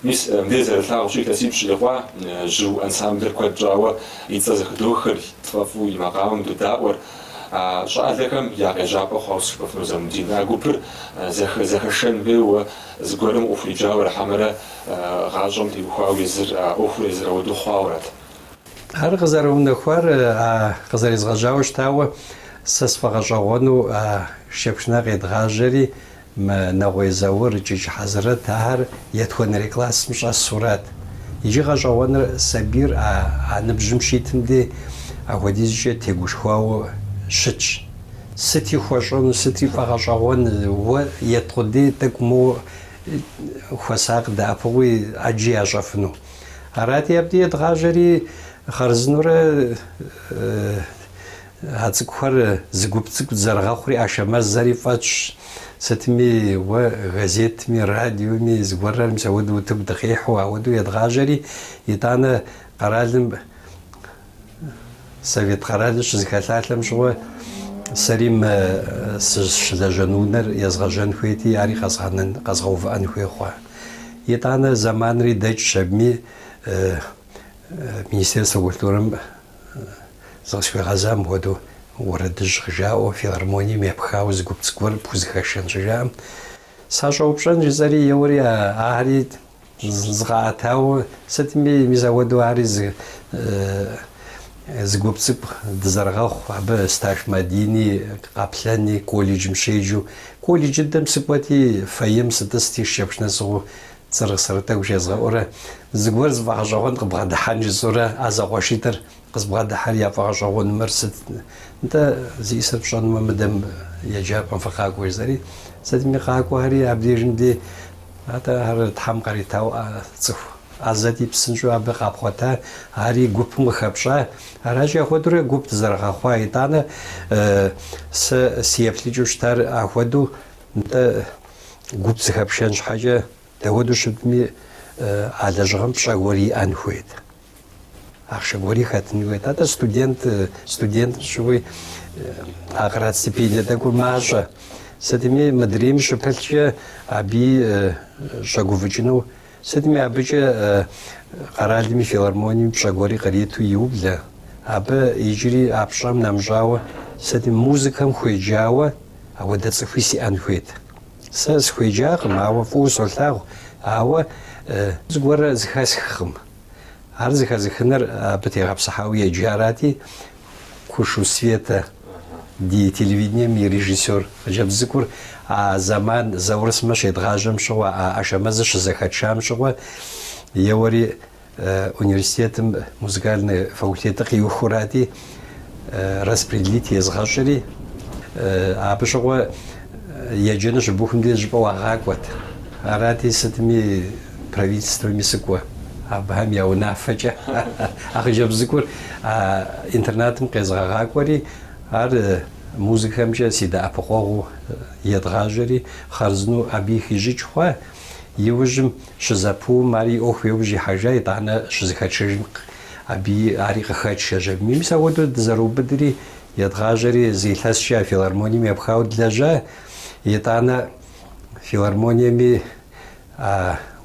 ميس مدير الثاغ شيء تسيب شيء قوا جو أنسامبل كود جوا يتزخ دوخر تفافو يمقام دوداور شاء ذكم يا جابا خاص بفنوزم دينا قبر زخ شن بيو زقولم أفري جاور حمرة غاجم تي بخاوي زر أفري زر ودو خاورات هر غزارون خوار غزاري زغاجاوش تاو سس فغاجاونو شبشنا قيد غاجري ما نغوي زور جيج حضرت هر يتكون ريكلاس مش الصورات يجي غاجاون سبير نبجم شيتم دي أوديز جي تيجوش خواو شتش ستي خوشون ستي فغاجاون و يتقدي تكمو خساق دافوي أجي أجفنو أراتي يبدي غاجري خرزنورة هاتسكوار زغوبتسك زرغاخوري أشماز زريفاتش ستمي وغازيت مي راديو مي زغورر مسودو تب دقيح وعودو يدغاجري يتانا قرالم سويت قرالش زكاتلم شو سريم سجنونر يزغجن خويتي ياري قزغوف أن خوي خوا يتانا زمان ري دج شبمي Министерство культуры зашли газам году урадыш жао филармонии мепхаус губцквар пузхашен жам сажа опшан жари еври ари згатау сетми мизаводу ари згубцып дзаргах аб стаж мадини каплани колледж мшеджу колледж дем сипати фаем сатасти шепшнасу царсарта ужезгора زغور زواجون قبض حنج زورة أزغوشيتر قبض حريا فاجون مرست أنت زي سبشان ما مدام يجاب عن فقاق وزاري سدمي قاق وهري عبدي جندي هذا هر تحم قري تاو صف أزدي بسنجو أبي قابخوتا هري جوب مخبشة هراجي أخودري جوب تزرع خواي تانا سيفلي جوشتر أخودو أنت جوب تخبشانش حاجة تودو شبمي على جرم شغوري أنخويد أخشغوري خاتنويد هذا ستودنت شوي أقرأت سبيل تقول ماشى سدمي مدريم شبلش أبي شغوفجنو سدمي أبيج قرالمي فيلارموني شغوري قريتو يوبلا أبا يجري أبشام نمجاوة سدمي موسيقى خويجاوة أو دتسخويسي أنخويد ساس خويجاق معه فوس والتاغ أو زغور زخاسخم هر زخازخنر بتيغاب صحاوية جاراتي كوشو سويتا دي تلفزيون مي ريجيسور جاب ذكر زمان زورس مش يتغاجم شو اشمزش زخاتشام شو يوري университет музыкальный факультет قيوخوراتي распределить يزغاشري абшغو يجنش بوخم دي جبوا غاكوت أراتي ستمي правительство мисыква абхам яуна фача ахжаб зикур интернетым кезгагаквари ар музыкамча сида апхогу едгажери харзну аби хижичхва южим шизапу мари охвежи хажа итана шизхачжим аби ари хачжаб мимса воду зарубдри едгажери зиласша филармонии мепхау дляжа итана филармониями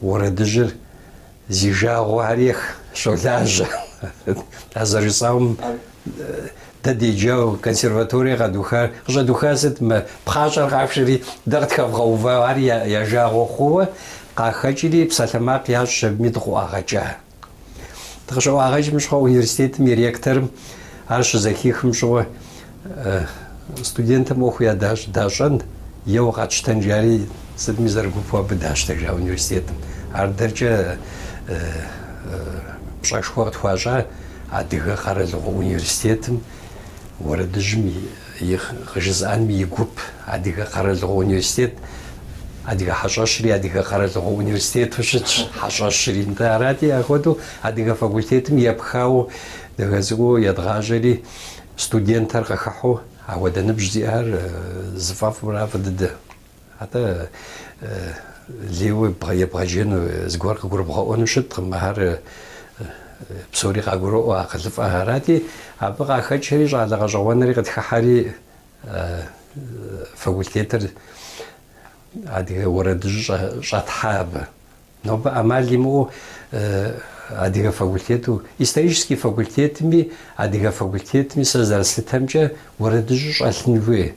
وردجر زيجا وعريخ شولاج أزرسام تدي جو كونسيرفاتوري غدوخا ست ما بخاطر غافشري درت كفغوفا عري يا جاغو خو قاخجري بسلامات يا شب ميدخو اغاجا تخشو اغاج مش خو университет ميريكتر عرش زكيخم شو студентам охуя дажан يو غاتشتن جاري سد ميزرغوفا بداشتك جا университет أردرجة بشاش وقت خواجة عديها خارج الأونيفرسيتم وردجمي يخجزان مي يجوب عديها خارج الأونيفرسيت عديها حشاشري عديها خارج الأونيفرسيت وشتش حشاشري نتاراتي أخذوا عديها فاكولتيتم يبخاو دغزو يدغاجري ستودنتر قححو عودنا بجزيار زفاف برافو ضد حتى ليو بغاجين زغور قربغا ونشط مهار بسوري قاغرو اخلف اهراتي ابغى خشري على غجوانري قد حالي فاكولتيتر عادي ورد جات حاب Нобэ Ӏэмал имыӀэу адыгэ факультету, исторический факультетми, адыгэ факультетми сэ зэрыслъытэмкӀэ уэрэдыжьу щӀэлъын хуей.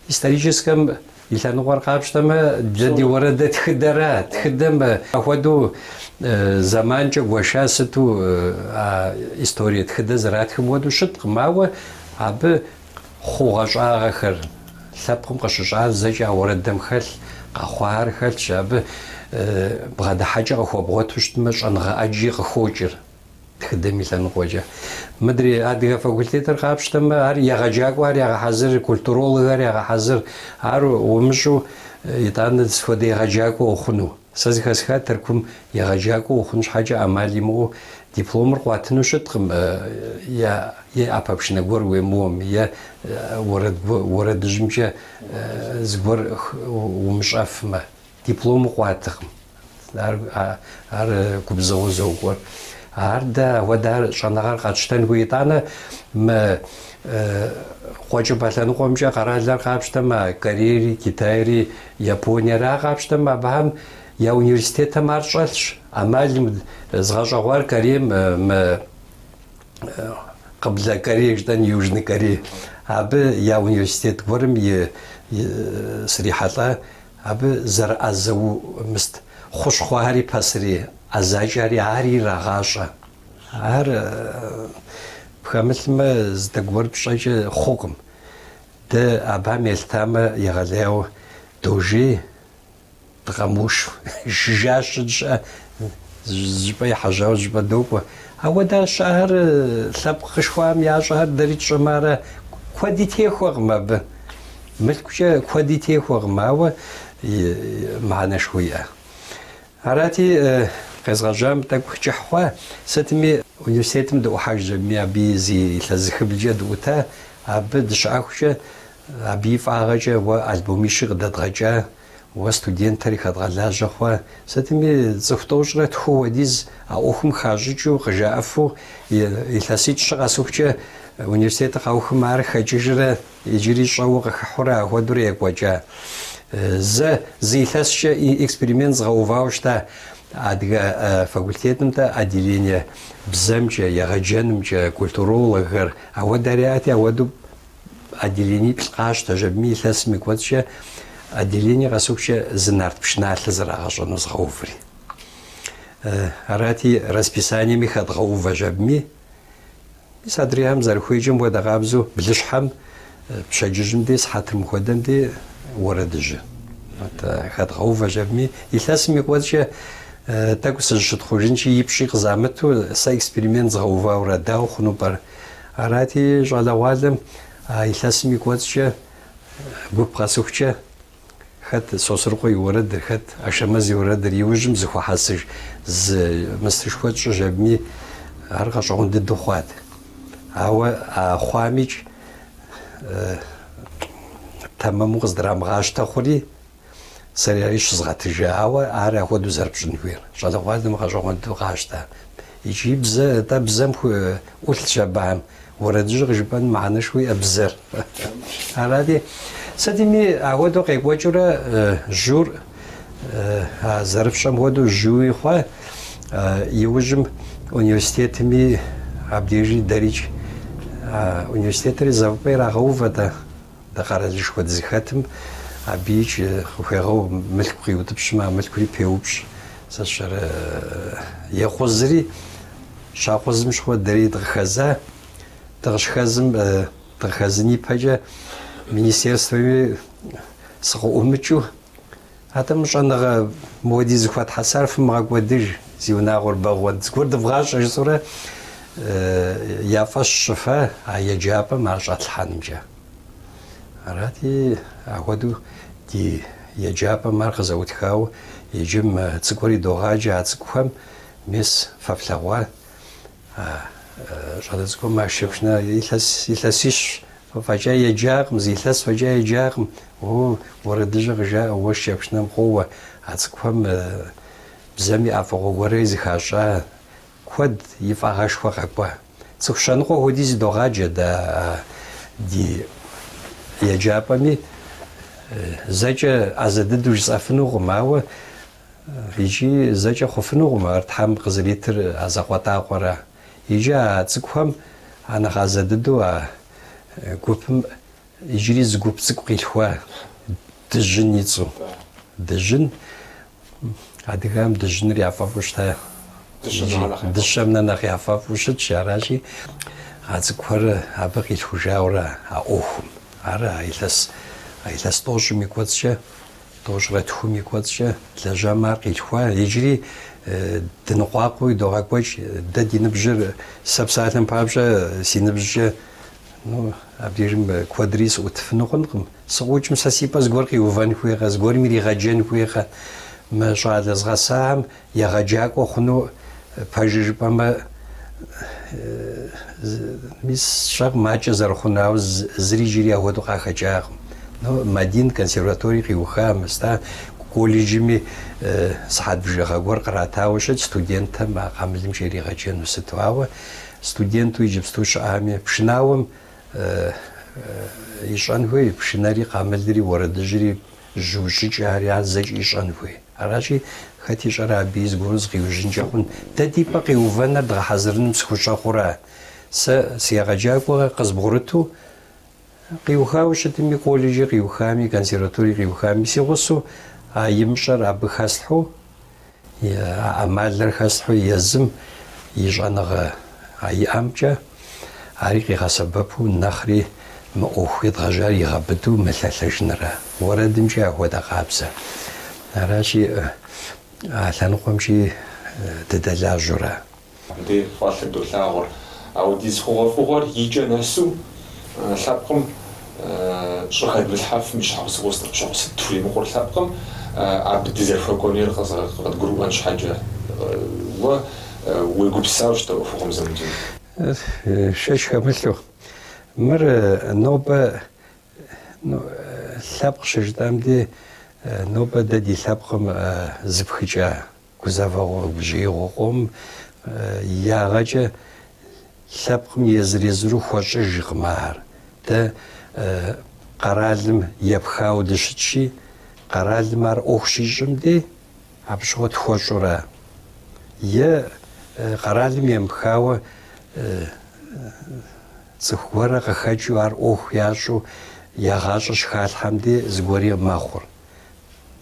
Историческэм и лъэныгъуэр къапщтэмэ, джэ ди уэрэдэ тхыдэрэ, тхыдэм апхуэдэу зэманкӀэ гуэша сыту историе тхыдэ зэратхым хуэдэу щыткъым, ауэ абы хъугъэщӀагъэхэр лъэпкъым къыщыщӀар зэкӀэ а уэрэдэм хэлъ, къэхъуар хэлъщ, абы бгъэдыхьэкӀэ къыхуэбгъуэту щытмэ, щӀэныгъэӀэджи къыхокӀыр тхыдэм и лъэныгъуэкӀэ. Мыдри адыгэ факультетыр къапщтэмэ, ар егъэджакӀуэ, ар ягъэхьэзыр, культурологыр ягъэхьэзыр, ар умыщӀу итӀанэ схуэдэ егъэджакӀуэ ухъуну. Сэ зыхэсхат Тыркум егъэджакӀуэ ухъун щхьэкӀэ Ӏэмал имыӀэу дипломыр къуатыну щыткъым, е Ӏэпэпшынэ гуэр уемыуэм, е уэрэдыжьымкӀэ зыгуэр умыщӀэфмэ, дипломыр къуатэкъым. Ар губзыгъэу зыгуэр. Ар дэ ауэдэ ар щӀэныгъэр къэтщтэн хуей итӀанэ мы къуэкӀыпӀэ лъэныкъуэмкӀэ къэралыр къапщтэмэ, Кореери, Китайри, Япониера къапщтэмэ, абыхэм я университетхэм ар щӀэлъщ. Ӏэмалым згъэщӀэгъуар Кореем мы Къыблэ Корея жытӏэн, Южный Корея. Абы я университет гуэрым срихьэлӏэ, абы зэрыӏэзэу мыст хущхъуари пэсри ӏэзэкӏэри ари ирагъащӏэ. Ар пхэмылъмэ здэгуэр пщӏэкӏэ хъукъым. Дэ абыхэм елъытамэ егъэлеяуэ дожей, дыкъэмыуш, жыжа щыт щыӏэ, жыпӏэ ихьэжьауэ жыпӏэ докӏуэ. Ауэдэ щыӏэр лъэпкъ къышхуам ящӏэр дэри тщӏэмэ арэ куэди техуэкъым абы. Мылъкукӏэ куэди техуэкъым, ауэ мыхьэнэшхуэ иӏэ. Арати къезгъэжьам тӏэкӏу кӏыхь хъуа, сытми университетым дыӏухьэжми, абы зи лъэзыхыбжкӏэ дыӏута, абы дыщыӏэхукӏэ, абы и фӏагъэкӏэ уэ альбомищи къыдэдгъэкӏа, уэ студентхэри хэдгъэлажьэ хъуа, сытми цӏыху тӏощӏрэ тху хуэдиз а ӏуэхум хащӏыкӏыу къыжаӏэфу илъэситӏ щы къэсыхукӏэ университетыр къэухым ар хэкӏыжрэ иджыри щӏэуэ къыхыхьурэ ахуэдэурэ екӏуэкӏа. Зэ зы илъэскӏэ эксперимент згъэувауэ щыта адыгэ факультетымтэ отделение бзэмкӏэ, егъэджэнымкӏэ, культурологхэр, ауэдэ ариати ауэдэу отделениплӏ къащтэ, жэбми илъэсым и кӏуэцӏкӏэ отделение къэсыхукӏэ зы нарт пшыналъэ зэрагъэщӏэну згъэуври. Арати расписаниями хэдгъэувэ жэбми, мис адрейхэм зэрыхуеикӏым хуэдэ къабзэу блыщхьэм пщэдджыжьым де сыхьэтым хуэдэм де уэрэдыжьы. Хэдгъэувэ жэбми, илъэсым и кӏуэцӏкӏэ тӏэкӏу сызыщытхъужынщи ипщӏи къызамыту сэ эксперимент згъэувауэ дауэ хъуну пӏэрэ. Арати щӏалэгъуалэм илъэсым и кӏуэцӏкӏэ гуп къэсыхукӏэ хэт Сосрыкъуэ и уэрэдыр, хэт Ашэмэз и уэрэдыр иужьым зыхуэхьэсыж зы мастышхуэ тщӏы жэбми, ар къэщӏэгъун дыдэу хъуат. Ауэ хъуамикӏ тэмэму къыздрамыгъащтэ хъури, сэри щызгъэтыжа, ауэ ар ахуэдэу зэрыпщӏын хуейр. Щӏалэгъуалэм къэщӏэгъун дыдэу къащтэ. Икӏи бзэм ӏулъщ абыхэм. Уэрэдыжьыр къыжыпӏэн мыхьэнэшхуэ иӏэ бзэр. Арати сытми ахуэдэу къекӏуэкӏыурэ жьур зэрыпщӏэм хуэдэу жьууи хъуа, иужьым университетми абдежи дэрикӏ университетри зэфӏыпӏэ ирагъэувэ дэ къэралышхуэ зыхэтым, абыикӏ хуегъэу мылъку къиутӏыпщмэ, а мылъкури пеупщ. Сащэрэ ехъузри щакъузым щхъуэ дэри дыкъыхэза, дыкъыщхэзым дыкъыхэзын ипэкӏэ министерствоми сыкъыӏумыкӏыу, атӏэ щӏэныгъэ моди зыхуэтхьэсар фымыгъэкӏуэдыж, зи унагъуэр бэгъуэд. Зыгуэр дывгъащӏэ жысӏэурэ я фӏэщ щыфэ а еджапӏэм ар щӏэтлъхьэнымкӏэ. Арати ахуэдэу ди еджапӏэм ар къызэутхауэ, иджым цӏыкӏури догъаджэ а цӏыкӏухэм, мис фэплъэгъуа щӏалэ цӏыкӏум ашэпшнэ илъэсищ фӏэкӏа еджакъым, зы илъэс фӏэкӏа еджакъым. Уэрэдыжьэ къыжаӏэ, уэ шэпшнэм къоуэ, а цӏыкӏухэм бзэми ӏэфӏыгъуэ гуэрри зыхащӏа, куэд и фӏагъэшхуэ къэкӏуа. Цӏыху щэныкъуэ хуэдизи догъаджэ ди еджапӏэми, зэкӏэ ӏэзэ дыдэу жысӏэфынукъым, ауэ يجي زاجة خفنوغم ارتحام قزليتر ازاقوطا قرا يجي تسكوهم انا غازددو قوبم يجري زقوب تسكو خوا دجن يتصو دجن هاديكام دجن ريافافوشتا دجمنا نخيافافوشت شاراشي هاتسكور ابقي الحجاورا اوهم ارا ايلس توش ميكوتشا توش راتخو ميكوتشا تلاجامار قيلخوا يجري دنقواقو دوغاكوش ددي نبجر سبساتن بابجا سينبجا نو ابديرم كوادريس وتفنقنقم سوج مساسيبا زغورقي وفان خويغا زغور ميري غاجن خويغا ما شاد زغسام يا غاجاكو خنو باجج بما ميس شاق ماچ زرخناو زريجيري هودو خاجاغ نو مدين كونسيرفاتوري خيوخا مستا كوليجيمي صحاد بجا غور قراتاوش ستودنت ما قاملم جيري غاجن وستواو ستودنتو يجبستوش عامي بشناوم يشان هوي بشناري قاملدري وردجري جوشي جاري زج يشان هوي اراشي خاتي شرا بيز غورز غيوجين جاخون تدي باقي وفنر دغ حاضرن مسخوشا خورا سياغاجاكو قزبغرتو قيوخاوش تمي كوليجي قيوخامي كونسيرفاتوري قيوخامي سيغوسو يمشر ابخاسلحو يا امالر خاسلحو يزم يجانغ اي امجا عريقي غسببو نخري ما اوخيد غجاري غبدو مثلثجنرا وردم جا هو دقابزه راشي لنقومشي تدلاجرا دي فاطل دولاغور او ديز خوغور يجا ناسو لابقم شخايب الحاف مش حوس وسط شخص تفري مقر لابقم عبد ديزر فوكونير قد جروبان حاجه و ويقبساوش تو فوقهم زمجين شاش كملو مر نوبة لابق شجدام دي نوبة دادي لابقم زبخجا كوزافاغو بجيغو قوم يا غاجة لابقم يزريزرو خوشج غمار دا قرالم يبخاو دشتشي قرالم مار اوخشيجم دي عبشغو تخوشورا يا قرالم يمخاو زخورا خاجو ار اوخ ياشو يا غاش خال حمدي زغوري ماخور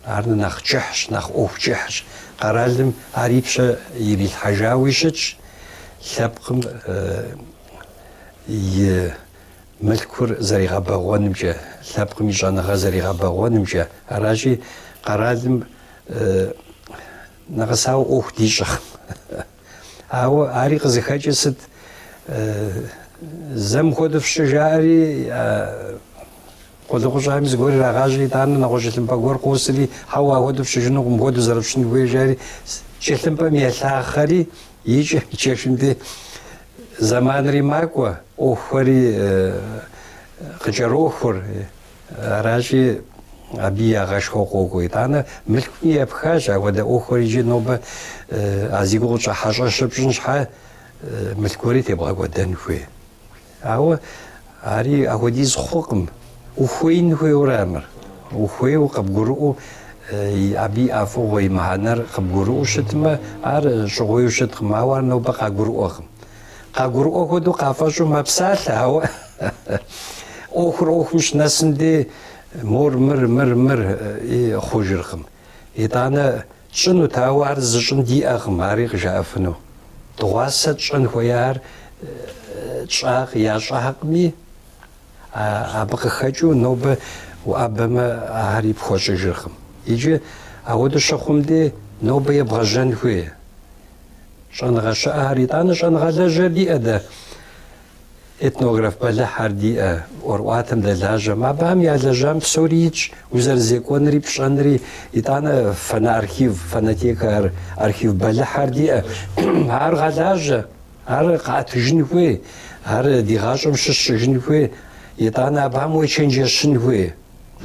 ارن نخ جحش نخ اوخ جحش قرالم عريبش يبي الحجاويشش لابقم ي ملكور زريغا باغونمجا لابقم يجانا زريغا باغونمجا راجي قرالم نغساو اوخ ديشخ او عريق زخاجست زم خود في شجاري قد قجام زغوري راغاجي دان نغوجتم باغور قوسلي هوا خود في شجنو خود زرفشن ويجاري شتم بميلاخري يجي تششندي زمان ريماكوا اوخري قجروخر راجي ابي غاش حقوقي دان ملكني بخاجه ودا اوخري جنوب ازيغو حاجه شبشنشحه ملكوري تبغى ودان خوي او اري اوديز خوقم وخوين خوي ورامر وخوي وقبغرو ابي افوي مهنر قبغرو شتما ار شغوي شت ما ور نو بقى غرو قغرو خدو قفاشو مبسال او اخر مش نسندي مور مر خوجرخم يدانا شنو تاوار زشن دي اغماري جافنو دواسة شن خويار شاق يا شاقمي أبقى خجو نوبة وأبما هاري بخوش جرخم يجي أود الشخم دي نوبة يبغى جن خوي شان غشا هاري تانا شان غلا جدي أدا إتنوغراف بلا حردي ورواتم دلاجة ما بهم يا لجام سوريج وزر زيكونري بشانري يتانا فنا أركيف فناتيك أركيف بلا حردي هار غلاجة هر قات جنوي هر ديغاجم شش جنوي يتانا بهم ويشنج شنوي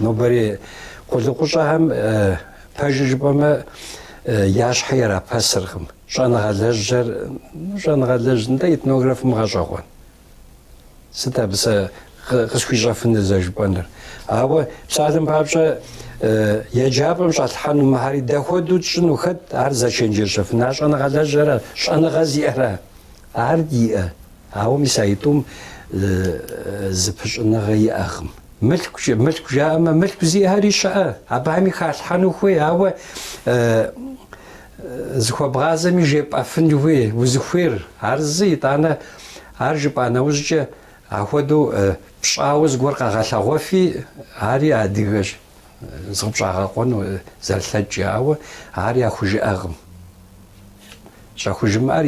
نوبري قل قشهم باجج بما ياش حيرا بسرخم شان غلاجر شان غلاج نتا يتنوغراف مغاجاغون ستا بس къысхуищӀэфын зэжыпӀэныр. Ауэ псалъэм папщӀэ еджапӀэм щӀалъхьэну мыхьэри дэхуэдэу тщӀыну хэт ар зэчэнджэщэфына щӀэныгъэлэжьэрэ щӀэныгъэ зиӀэрэ ар иӀэ. Ауэ мис а итӀум зыпыщӀыныгъэ иӀэкъым. Мылъку жаӀэмэ мылъку зиӀэри щыӀэ. Абыхэми халъхьэну хуей, ауэ зыхуэбгъазэми жепӀэфын хуей, узыхуейр. Ар зы итӀанэ ар жыпӀа нэужькӀэ апхуэдэу пщӀауэ зыгуэр къэгъэлъэгъуэфи ари адыгэщ. ЗыкъыпщӀагъэкъуэну зэрылъэкӀи, ауэ ар яхужыӀэкъым. ЩӀэхужымыӀэр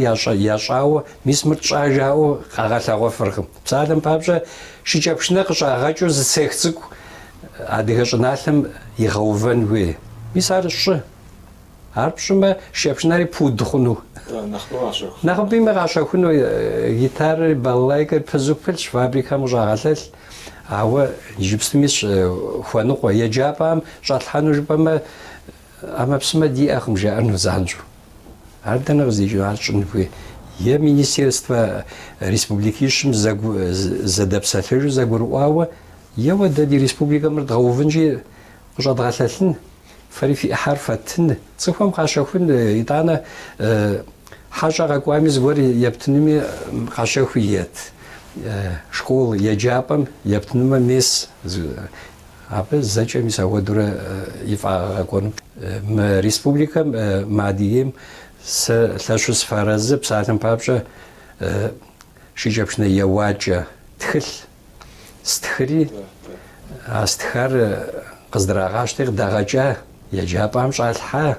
ящӀауэ мис мыр тщӀа жаӀэу къэгъэлъэгъуэфыркъым. Псалъэм папщӀэ шыкӀэпшынэ къыщӀагъэкӀыу зы цех цӀыкӀу адыгэ щӀыналъэм игъэувэн хуей. Мис ар щӀы. Ар пщӀымэ шыкӀэпшынэри пуд хъуну. Нэхъыбеймэ къащэхуну гитарэр, балалайкэр пызупылщ, фабрикэм къыщӀагъэлъэлъ. Ауэ иджыпсту мис хуэныкъуэ. Еджапӏэм щӏалъхьэну жыпӏэмэ ӏэмэпсымэ диӏэкъым жаӏэну занщӏэу. Ар дэнэ къыздикӏыну, ар щӏын хуей. Е Министерство Республики ищым зэдэпсэлъэжу зэгурыӏуауэ е уэ дэ ди республикэмыр дгъэувынщи къыщӏэдгъэлъэлъын, фэри фи ӏыхьэр фэтын, цӏыхухэм къащэхун, итӏанэ хьэщӏэ къэкӏуами зыгуэр ептынуми къащэхуи ет. Школ еджапӏэм ептынумэ мес абы зэкӏэ мис ауэдурэ ифӏагъэкӏуэну. Мы республикэм, мы Адыгейм сэ лъэщу сыфарэзы псалъэм папщӏэ шыкӏэпшынэ еуакӏэ тхылъ стхыри, а стхар къыздрагъащтэ къыдагъэкӏа, еджапӏэм щӏалъхьа.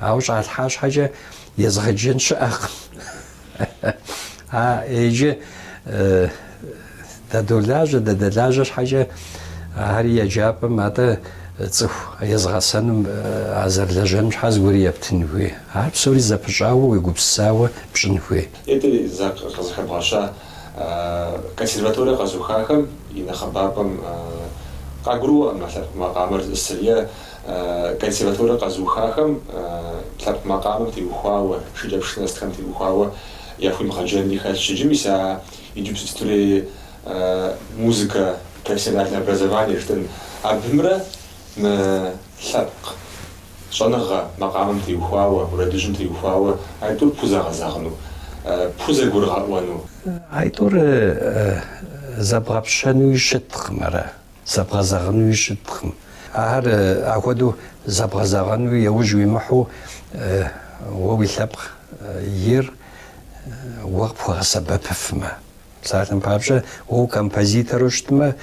Ауэ щӏалъхьа щхьэкӏэ езгъэджэн щыӏэкъым. Иджы дадолажьэ щхьэкӏэ ари еджапӏэм атӏэ цӏыху езгъэсэнум а зэрылэжьэным щхьэ зыгуэр ептын хуей. Ар псори зэпыщӏауэ, уегупсысауэ пщӏын хуей. Еди къызыхэбгъэща консерваторие къэзухахэм и нэхъыбапӏэм къагурыӏуэ макъамэр Сырие консерваторие къэзухахэм лъэпкъ макъамэм теухуауэ, шыкӏэпшынэ стхэм теухуауэ яхуимыгъэджэнри хэлъ щыджым, мис а иджыпстурэ музыка, профессиональное образование жытӏэн абымрэ мы лъэпкъ щӏэныгъэ макъамэм теухуауэ, уэрэдыжьым теухуауэ айтӏур пхузэгъэзэгъыну, пхузэгурыӏуэну. Айтӏур зэбгъэпщэнуи щыткъым ара, зэбгъэзэгъынуи щыткъым. Ар апхуэдэу зэбгъэзэгъэнуи яужь уимыхьу уэ уи лъэпкъ ир уэ къыпхуэгъэсэбэпыфмэ. Псалъэм папщӏэ уэ композитору щытмэ,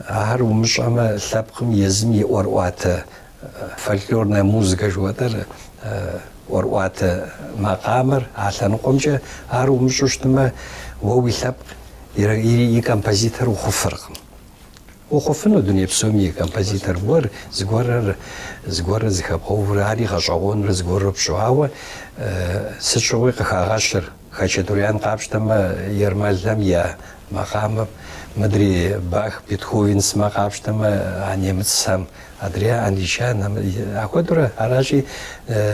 ар умыщӏэмэ лъэпкъым езым и ӏуэрыӏуатэ фольклорная музыка жыхуэтӏэр ӏуэрыӏуатэ макъамэр а лъэныкъуэмкӏэ ар умыщӏу щытмэ уэ уи лъэпкъ и композитор ухъуфыркъым. Ухъуфыну дуней псоми и композитор гуэр зыгуэрыр зыхэбгъэувыр, ари гъэщӏэгъуэныр зыгуэру пщӏу. Ауэ сыт щыгъуи къыхагъэщыр Хачатурян къапщтэмэ Ермэлэм я макъамэм, мыдри Бах, Бетховенсмэ къапщтэмэ а немыцхэм, адрейр англичан, апхуэдэурэ аращи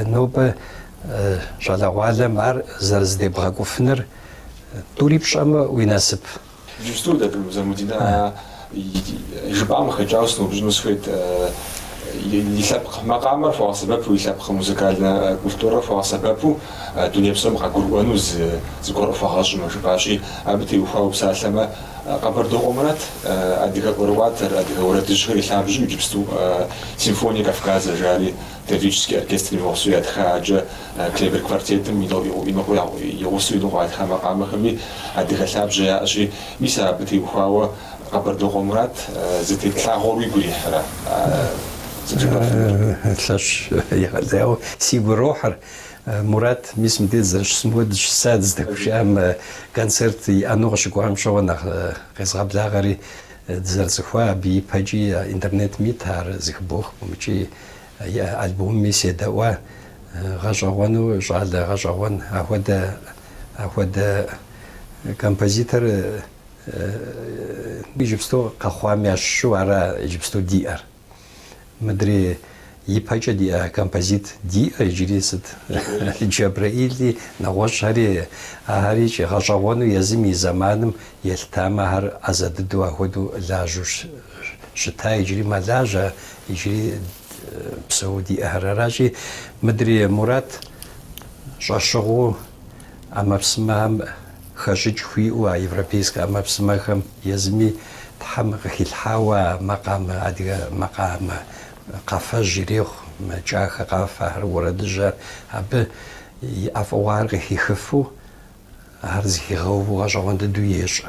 нобэ щӏалэгъуалэм ар зэрызэдебгъэкӏуфыныр тӏури пщӏэмэ уи насып. Иджыпсту Замудина жыпӏам хэкӏауэ сынубжьыну схуейт и лъэпкъ макъамэр фӀуэгъэсэбэпу, и лъэпкъ музыкальнэ культурэр фӀуэгъэсэбэпу дуней псом къагурыӏуэну зыгуэр фӀэгъэщӏмэ жыпӏащи, абы теухуауэ псалъэмэ Къэбэрдей Мурат адыгэ ӏуэрыӏуатэр, адыгэ уэрэдыжьхэр илъабжьу иджыпсту симфония Кавказа жари таврический оркестрым игъусэу ятхаджэ клевер квартетым игъусэу иныкъуэ ятха макъамэхэми адыгэ лъабжьэ яӏэщи, мис абы теухуауэ Къэбэрдей Мурат зытеплъагъуэу игу ирихьэрэ. Лъэщ егъэлеяуэ сигу ирохьыр. Мурат мис мыбдеж зэрыщысым хуэдэу щысат здэхущыӏэм концерт иӏэну къыщыкӏуам щыгъуэ нэхъ къезгъэблагъэри дызэрыцӏыхуа абы ипэкӏи интернетым ит ар зыхыбохъу икӏи альбомми седэӏуа гъэщӏэгъуэну щӏалэ гъэщӏэгъуэн ахуэдэ композитор иджыпсту къэхъуам ящыщу ара иджыпсту диӏэр. Мыдри يبقى دي كومبوزيت دي جريست جبرائيل نواشري هاري غشوانو يزمي زمانم يلتام هر أزد دوا هدو لاجوش شتا يجري ما لاجا يجري بسعودي أهراراجي مدري مرات شاشغو أما بسمهم خشج فيو يوروبيسك أما بسمهم يزمي تحمق الحوا مقام عدي مقام قفا جريخ مجاخ قفا هر وردجا أب أفوار يخفو هرزي غو غجوان دويش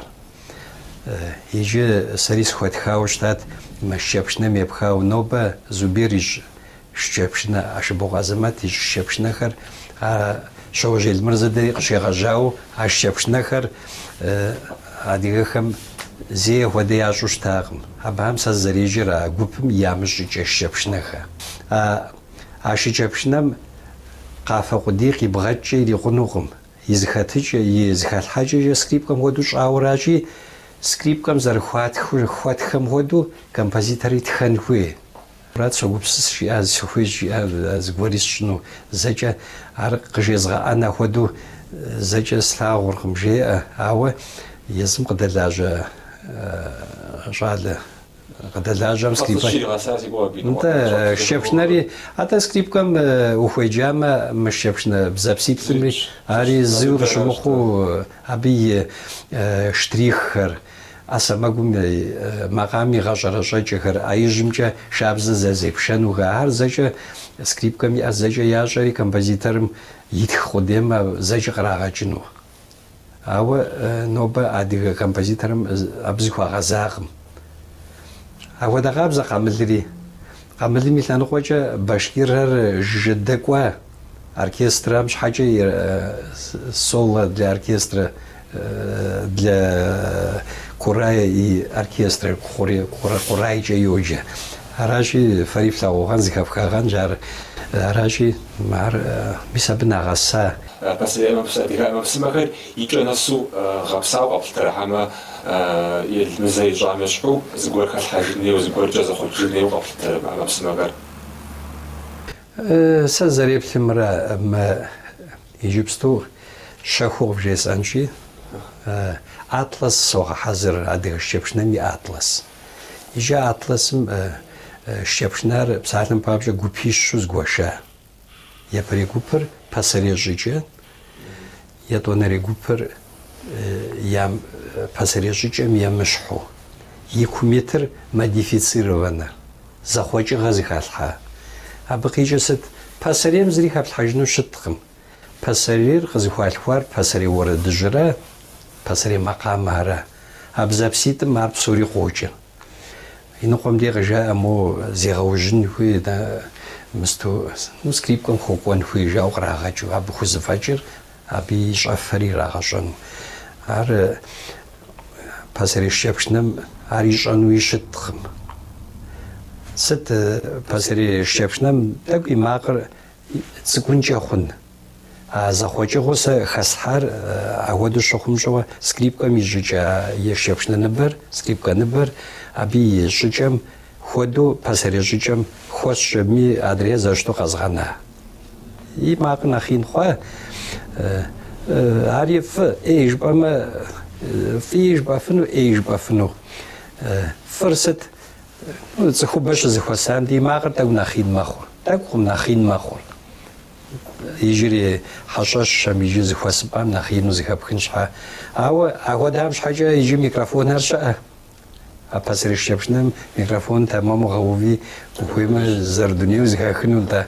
يجي سريس خود خاوشتات مشيبشنا ميبخاو نوبا زوبيريج شيبشنا أشبو غازمات يج شيبشنا خر شو جيل مرزا دقيق شي غجاو شيبشنا خر عديغخم زي ودي عشوش تاغم أبهم سازريجي را قوبم يامش جيشبشنخا عشي جيبشنم قافا قديق يبغاتشي لغنوغم يزخاتج يزخات حاجة يسكريبكم ودوش عوراجي سكريبكم زر خواتخم ودو كمبازيتاري تخنوي رات سوغبسس شي از خويجي از غوريس شنو زجا عرق جيزغا انا ودو زجا سلاغورغم جي عاوه يزم قدلاجة جال قدلاجة سكريبا انت شبشناري حتى سكريبكم وخويجاما مش شبشنا بزابسيت ثمري هاري زور شمخو ابي شتريخر اسماغم مقامي غجر جهر ايجمجا شابز زازيبشن وغار زجا سكريبكم ازجا ياجري كومبوزيتورم يتخدم زجا قراغاجنو أو نوبة أديك كومبوزيتورم أبزخوا غزاقم أو دغابز قاملري مثلا خوجة باشكير جدكوا أوركسترا مش حاجة سول для أوركسترا для كوراي أوركسترا كوراي جيوجا راجي فريف لاوغان زكافكاغان جار راجي مار بيسابنا غسا بس ما بسمعك يجي ناسو غبساو قبل حما المزاي جامشحو زغور خالحاجني وزغور جاز خوجني وقبل ما بسمعك سازريب ثمرة ما يجيبستو شاخو بجيس أنشي أطلس صوغ حزر عدي الشبشنامي أطلس يجي أطلس الشبشنار بساعتنا بابجا قوبيش شوز قوشا يبري قوبر بسري جيجي يدونري قوبر يام بسري جيجي يام مشحو يكوميتر موديفيцировано زخوجي غازي خالحا أبقي جسد بسريم زري خالحاجنو شتقم بسرير غازي خالحوار بسري ورد جرا بسري مقام هرا أبزابسيت مار بسوري خوجي ينقوم دي غجا أمو زيغوجن هوي دا مستو نسكريبكم خوكوان هوي جاو غراغاجو أبو خوزفاجر أبي شافري راغاجن هر بسري الشبشنم هريجانو يشتخم ست بسري الشبشنم تاقي ماقر تسكون جاخون زخوجي غوصة خسحار عودو شخم جوا سكريبكم يجيجا يشبشنا نبر سكريبكا نبر أبي يجيجم خودو بسري يجيجم خوش مي أدري زاشتو قزغانا يماق نخين خواه عارف إيش بما فيش بافنو إيش بافنو فرصت تخو باش زخوسان دي ماقر تاو نخين ماخور تاو نخين ماخور يجري حشاش شام يجي زخوسبام نخين وزخبخنشها أو دامش حاجة يجي ميكروفون هرشا أبصر الشبشنم ميكروفون تمام غوفي وخيمة زردوني وزخخنو تا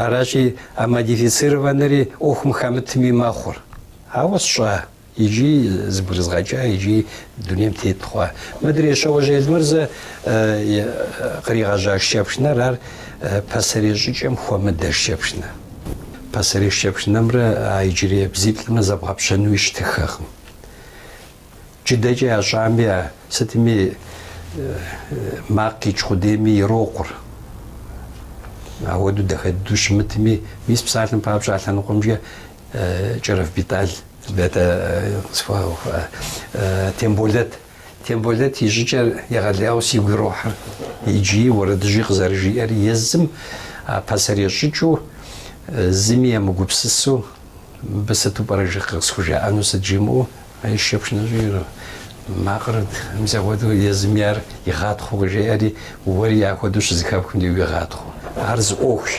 أراشي أما ديفيцированы أخ محمد تمي ماخور هاوس شا يجي زبرزغاجا يجي دنيا متيت خوا مدري شو جيل مرزا قريغاجا الشبشنا رار بسري جيجم خوا مد الشبشنا بسري الشبشنا مرا يجري بزيت المزبغ بشنويش تخخم جداجي عجامي ستمي ماقي خديمي روقر عودو دخدوش متمي ميس بسالن بابش على نقومجي جرف بيتال بيتا تيمبولات يجي يغليو سيغروح يجي وردجي غزرجي أري يزم بسر يشجو زمية مقبسسو بس تبرج خسوجة أنو سجيمو أي شيء نجير ما قرد مزودو يزمير يغاد خوجي أري وري ياخدوش زكابكم ديو يغاد خو عرض أوش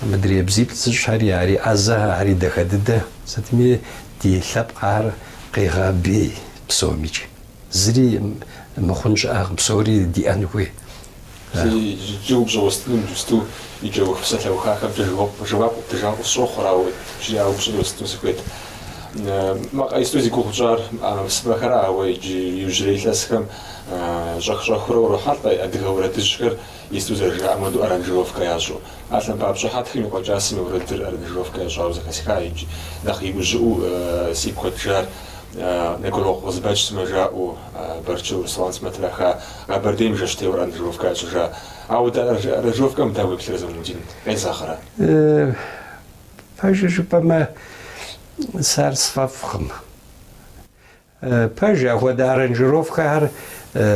مدري بزيب تشاري عري أزا عري دخدده ستمي دي لب قار قيغا بي بسوميج زري مخونش أغ بسوري دي أنوي جوب جوستن جستو يجوب فسات لو خاخ جواب تجاوب الصخ راوي جاوب جوستو سكوت ما أيستوزي كوجار سبخرا ويجي يجري لسكم جخ روحات أديها ورا تشكر يستوزي رجع مدو أرنجروف كياجو أصلا باب شحات خيم وجاسم ورد أرنجروف كياجو زكاسكا يجي داخل يوجو سيب كوجار نقول وزباج سمجاء برشو سوانس متلخا برديم جشتي ورنجروف كياجو أو رجروف كم تاوي بتلزم مدين غير ساخرة فاجي ربما صار صفافخم باجي هو دارنجروف كار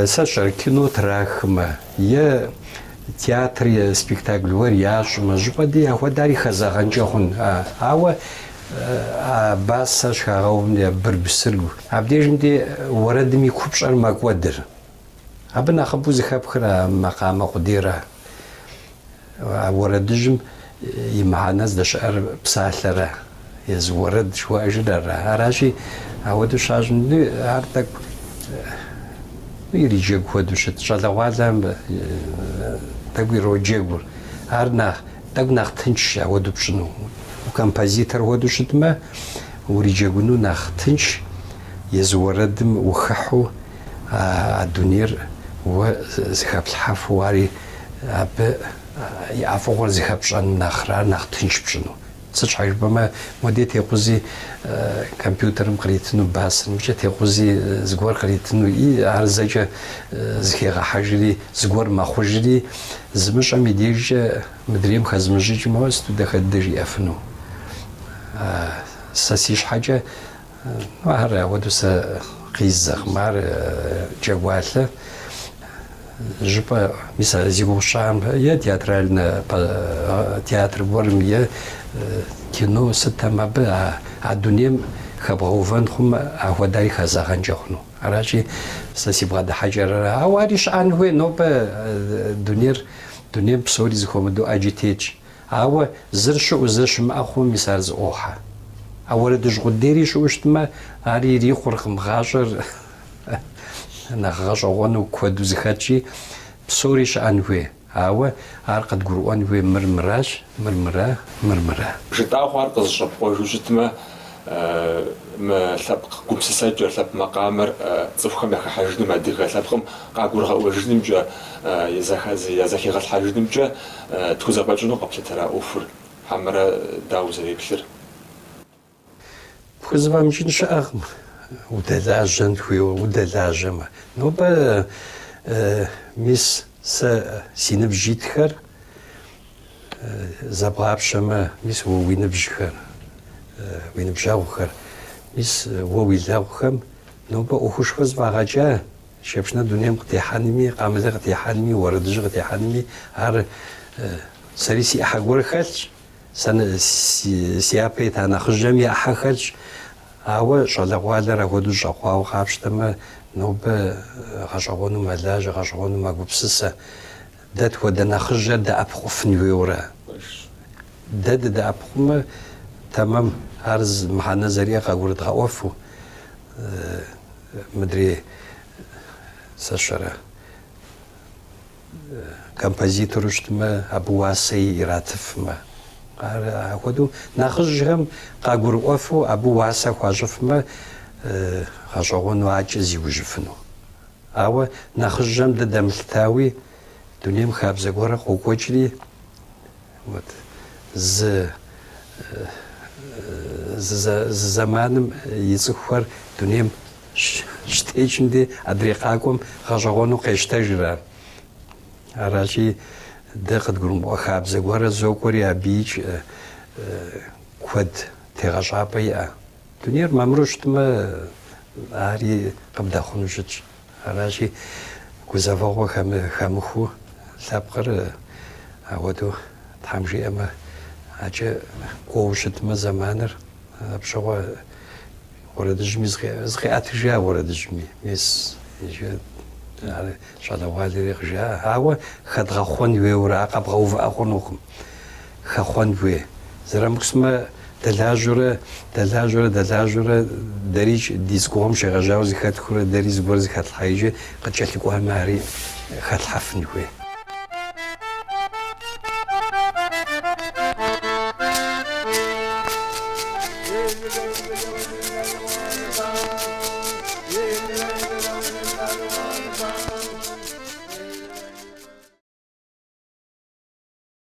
ساشر كينو تراخما يا تياتر يا سبيكتاكل ورياش ما جبدي هو داري خزاغنجون هو باس شاغوم يا بربسرغو عبديجندي وردمي كوبشر ما قدر ابنا خبوز خبخرا مقام قديره وردجم يمعناز دشعر بسالره يزورد شو أجدر هراشي هودو شاجن هارتك يريجيك هودو شت شالوالم تقوي روجيكور هارنا تقناخ تنش هودو بشنو وكمبازيتر هودو شتما وريجيكونو ناخ تنش يزوردم وخحو الدنير وزخاب الحاف واري أب يعفور زخاب شان ناخرا ناخ تنش بشنو تشعر بما موديت يقوزي كمبيوتر مقريتنو باس مشات يقوزي زغور قريتنو عرزاجه زكيغا حاجري زغور ما خوجري زمش ميديج مدريم خزمجي ما است دخدجي افنو ساسيش حاجه وهر ودوس قيزخ مار جواله جبا مثلا زيغو شام يا تياترالنا تياتر ورميه كينو ستما با الدنيا خبروفن خم هو داري خزاغنجخنو علاجي ساسيبغا حجر اواريش ان هو نوب دنيا بسوري زخوم دو اجيتيج هو زرشو زرشم اخو مثال اوحا اول دج غديري شو اشتما اري ري خرخم غاجر نغاجون وكودو زخاتشي بسوريش انوي هاو ارقد قروان وي مرمراش مرمرا جتا خارق الشب وجوجتما ما سبق كم سسجل سب مقامر صفخم يا حاجني ما ديغ سبخم قاغورها وجنم جا يزاخي غل حاجنم جا تكوزاباجنو قبل ترى اوفر حمرا داوزري بشر كوزبام جين شاغم ودلاجن خوي ودلاجم نوبا ميس سينب جيتخر زبغابشما ميس وينبجخر وينبجاوخر ميس وويلاوخم نوبا اوخش خز باغاجا شبشنا دنيا قتيحانمي قامل قتيحانمي وردج قتيحانمي هر سريسي احغور خلش سن سيابيت انا خجمي احخلش هو شلغواله راغودو جاخواو خابشتما نوب غاشغونو مالاج غاشغونو ماغوبسسا دات ودنا خرجه دا ابخفن ويورا داد دا ابخم تمام هرز محنا زريا قاغورد غوفو مدري ساشرا كومبوزيتور شتما ابو واسي يراتفما هودو ناخجهم قاغور وفو ابو واسا خواجفما غاشغونو عاجز يوجفنو او ناخجم دملتاوي دنيا مخابزه غورا خوكوجري вот زمانم يزخور دنيا شتيجندي ادريقاكم غاشغونو قيشتاجرا اراجي دقت قرم وخابزه غورا زوكوريا بيج كود تيغاشابيا دنيا ممروشتما اري قبدا خنوجت راشي гузавэгъуэ хэмыхуу лъэпкъыр ауэдэу тхьэм жиӏэмэ ӏэкӏэ кӏуэу щытмэ зэманыр пщӏыуэ уэрэдыжьми зыкъиӏэтыжа уэрэдыжьми мис щӏалэгъуалэри къыжаӏэ. Ауэ хэдгъэхъуэн хуейуэ къэбгъэувыӏэ хъунукъым. Хэхъуэн хуей. Зэрымыкъусмэ дэлажьэурэ дэри ди цӏыкӏугъуэм щегъэжьауэ зыхэтхурэ дэри зыгуэр зыхэлъхьа икӏи къыкӏэлъыкӏуамэ ари хэлъхьэфын хуей.